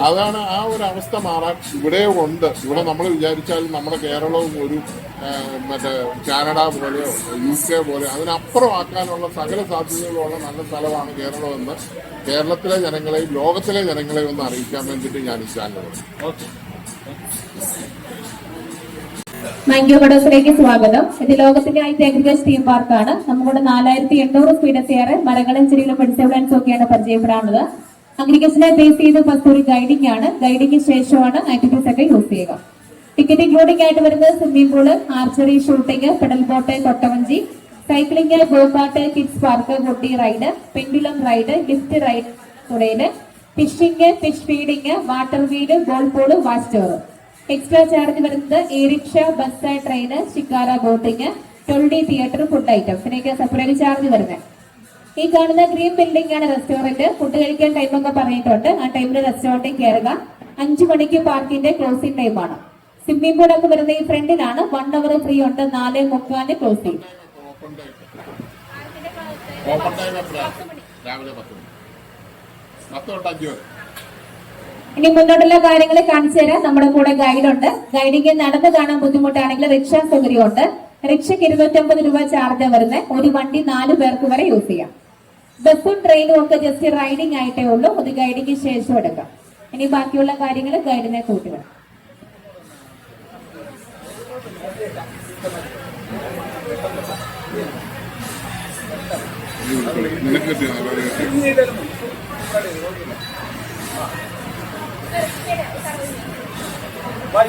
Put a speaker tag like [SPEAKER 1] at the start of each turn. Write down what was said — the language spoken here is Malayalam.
[SPEAKER 1] അതാണ് ആ ഒരു അവസ്ഥ മാറാൻ ഇവിടെ ഉണ്ട്. ഇവിടെ നമ്മൾ വിചാരിച്ചാൽ നമ്മുടെ കേരളവും ഒരു മറ്റേ കാനഡ പോലെയോ UK പോലെ അതിനപ്പുറം ആക്കാനുള്ള സകല സാധ്യതകളുള്ള നല്ല സ്ഥലമാണ് കേരളം എന്ന് കേരളത്തിലെ ജനങ്ങളെയും ലോകത്തിലെ ജനങ്ങളെയും ഒന്ന് അറിയിക്കാൻ വേണ്ടിയിട്ട് ഞാൻ ഈ ചാനൽ
[SPEAKER 2] മാംഗോ മെഡോസിലേക്ക് സ്വാഗതം. ഇത് ലോകത്തിന്റെ ആദ്യത്തെ അഗ്രികൾച്ചർ തീം പാർക്കാണ്. നമ്മുടെ 4800 സ്പീഡത്തേറെ മരങ്ങളും ചെടികളും വെജിറ്റബിൾസും ഒക്കെയാണ് പരിചയപ്പെടാനുള്ളത്. അഗ്രികൾച്ചറിനെ ബേസ് ചെയ്ത് ഫസ്റ്റ് ഒരു ഗൈഡിംഗ് ആണ്. ഗൈഡിംഗിന് ശേഷമാണ് ആക്ടിവിറ്റീസ് ഒക്കെ യൂസ് ചെയ്യുക. ടിക്കറ്റ് ഇൻക്ലൂഡിംഗ് ആയിട്ട് വരുന്നത് swimming pool, archery, shooting, pedal boat, കൊട്ടവഞ്ചി, സൈക്ലിംഗ്, ഗോകാർട്ട്, കിഡ്സ് പാർക്ക്, കുട്ടി ride, pendulum ride, lift ride തുടങ്ങിയ fishing, fish feeding, water wheel, ball pool, watch tower. Extra charge വരുന്നത് E rickshaw, bus, train, shikara, boating, 12D theatre, food items ഇതിനൊക്കെ സെപ്പറേറ്റ് ചാർജ് വരുന്നത്. ഈ കാണുന്ന ഗ്രീൻ ബിൽഡിംഗ് ആണ് റെസ്റ്റോറന്റ്. ഫുഡ് കഴിക്കാൻ ടൈമൊക്കെ പറഞ്ഞിട്ടുണ്ട്. ആ ടൈമിൽ റെസ്റ്റോറന്റിൽ കയറുക. 5 മണിക്ക് പാർക്കിന്റെ ക്ലോസിംഗ് ടൈമാണ്. സ്വിമ്മിംഗ് പൂൾ ഒക്കെ വരുന്നത് ഈ ഫ്രണ്ടിലാണ്. 1 അവർ ഫ്രീ ഉണ്ട്. 4:30 ക്ലോസ് ചെയ്യും. ഇനി മുന്നോട്ടുള്ള കാര്യങ്ങൾ കാണിച്ചു തരാൻ നമ്മുടെ കൂടെ ഗൈഡ് ഉണ്ട്. ഗൈഡിങ് നടന്ന് കാണാൻ ബുദ്ധിമുട്ടാണെങ്കിൽ റിക്ഷ സൗകര്യമുണ്ട്. റിക്ഷയ്ക്ക് 250 രൂപ ചാർജ് വരുന്നത്. ഒരു വണ്ടി 4 പേർക്ക് വരെ യൂസ് ചെയ്യാം. ബസ്സും ട്രെയിനും ഒക്കെ ജസ്റ്റ് റൈഡിംഗ് ആയിട്ടേ ഉള്ളൂ. അത് ഗൈഡിങ് ശേഷം എടുക്കാം. ഇനി ബാക്കിയുള്ള കാര്യങ്ങൾ ഗൈഡിനെ കൂട്ടി വേണം.
[SPEAKER 3] Vai,